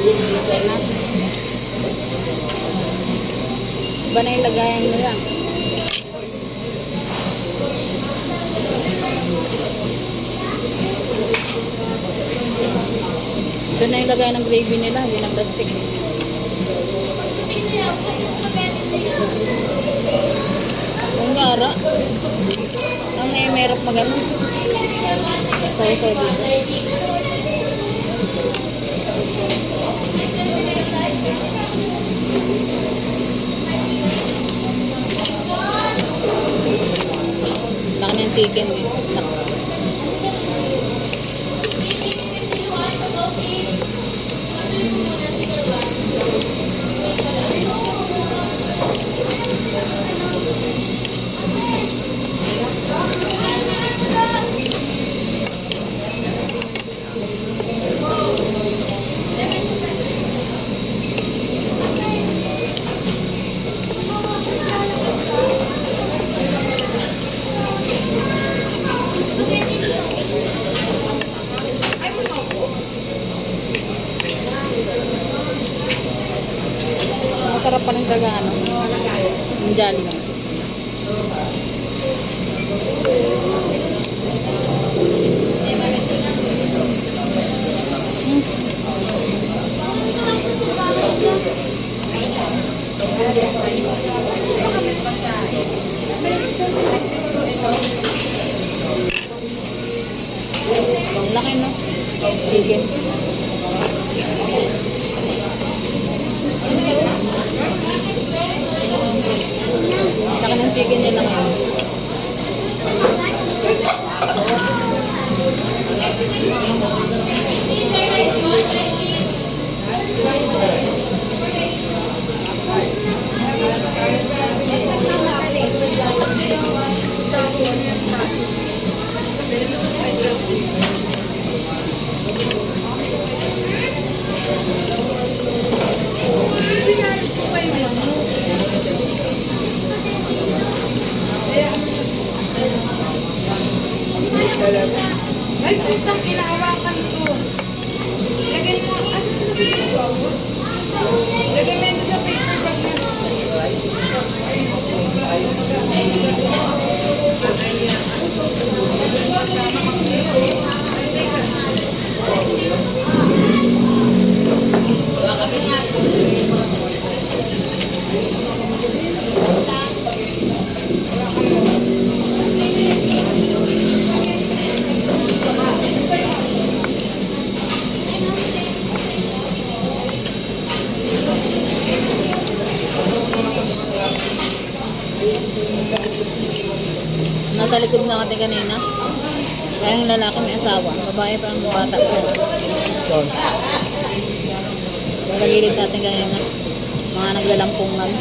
Iba na yung lagayan nila. Ito na yung lagayan ng gravy nila, hindi na plastic. Ang gara. Ang merap magano. Saw-saw dito. Laki ng chicken eh. Masarap pa rin talaga ano. Yung Jollibee. Ang laki no? Chicken. Laki ng chicken nila ngayon. Ay, sistang kinahawakan ko. Lagay mo, asa ito sa ito? Lagay mo ito sa paper bag na. Nasa likod nga kati kanina. Kaya yung lalaki may asawa. Babae pa ang bata ko. Sa gilid natin kaya nga. Mga naglalampungan.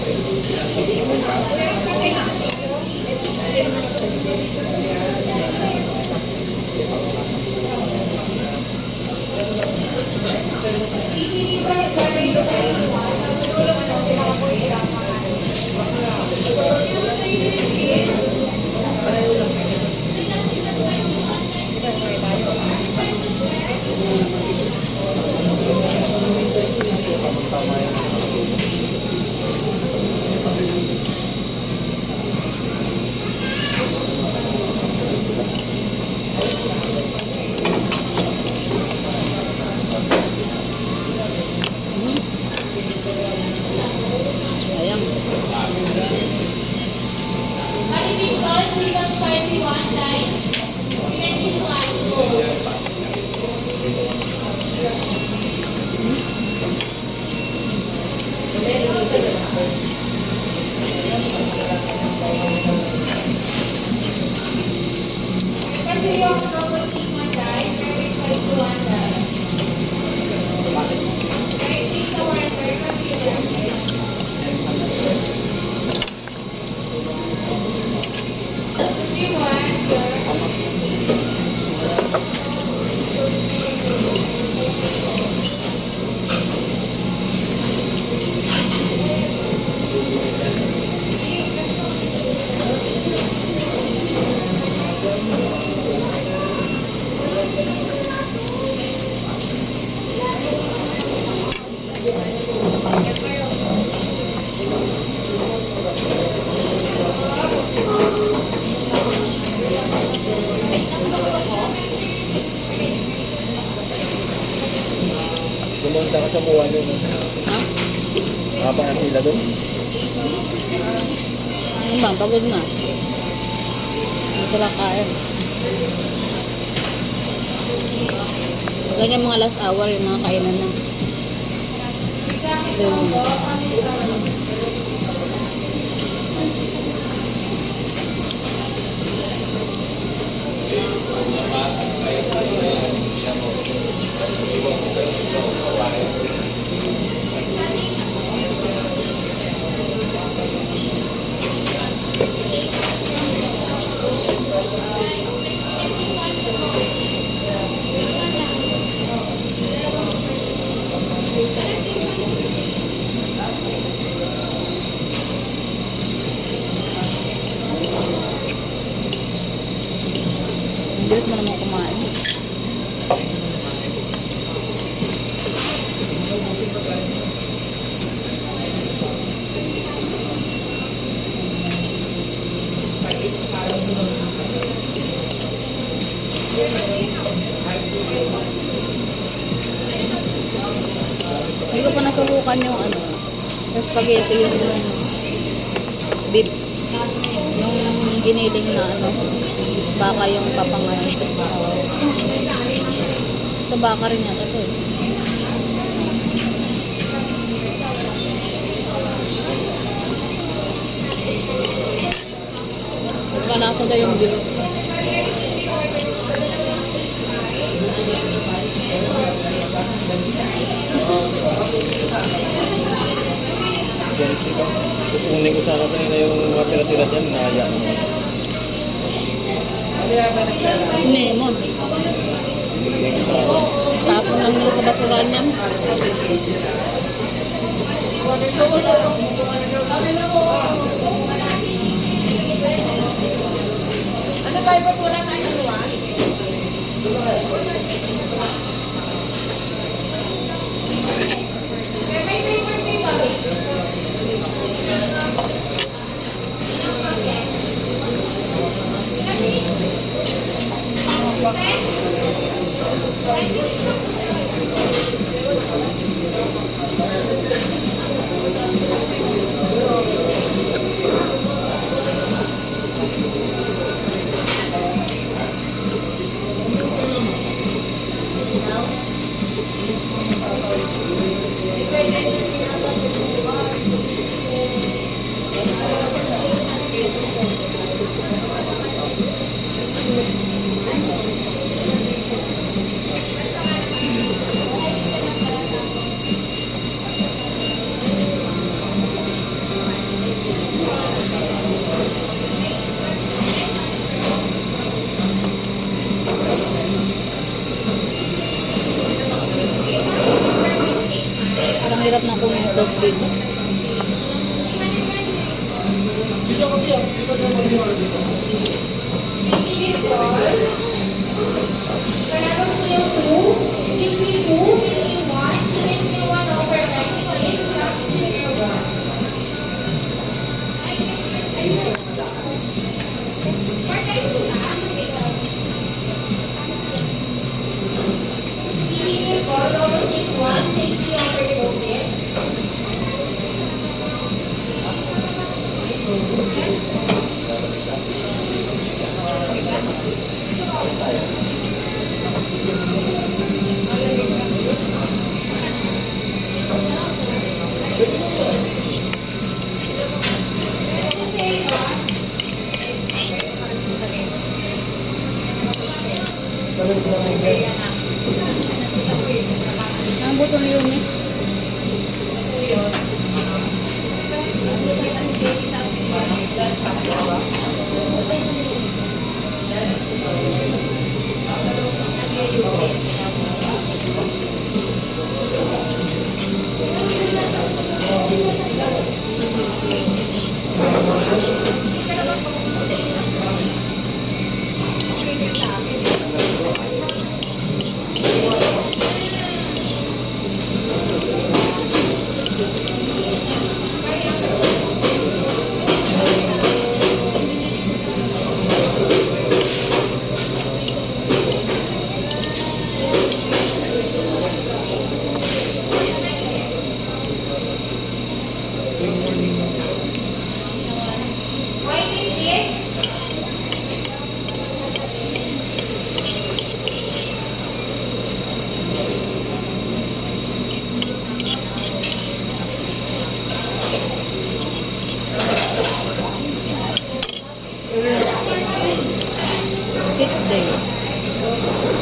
Hmm. Ayan. Pumunta ka sa buwan doon. Ha? Haba ang pila doon. Ano ba? Pagod na. Hindi sila kain. Ganyan mga last hour yung mga kainan na. Doon. Ang bilis mo naman kumain. Hindi ko pa nasubukan yung ano, yung spaghetti, yung beef, yung giniling na ano, baka yung papangalan. Ito baka rin yata ito eh. Malasa daw yung beef. Kukunin ko sana kanina yung mga tira-tira dyan. Nahaya mo. Lemon. Tapon lang nila sa basurahan yan. Ano tayo pa wala tayong luwan? Tignan ko nga yung sauce dito. Ang buto ni Yumi. Kiss day.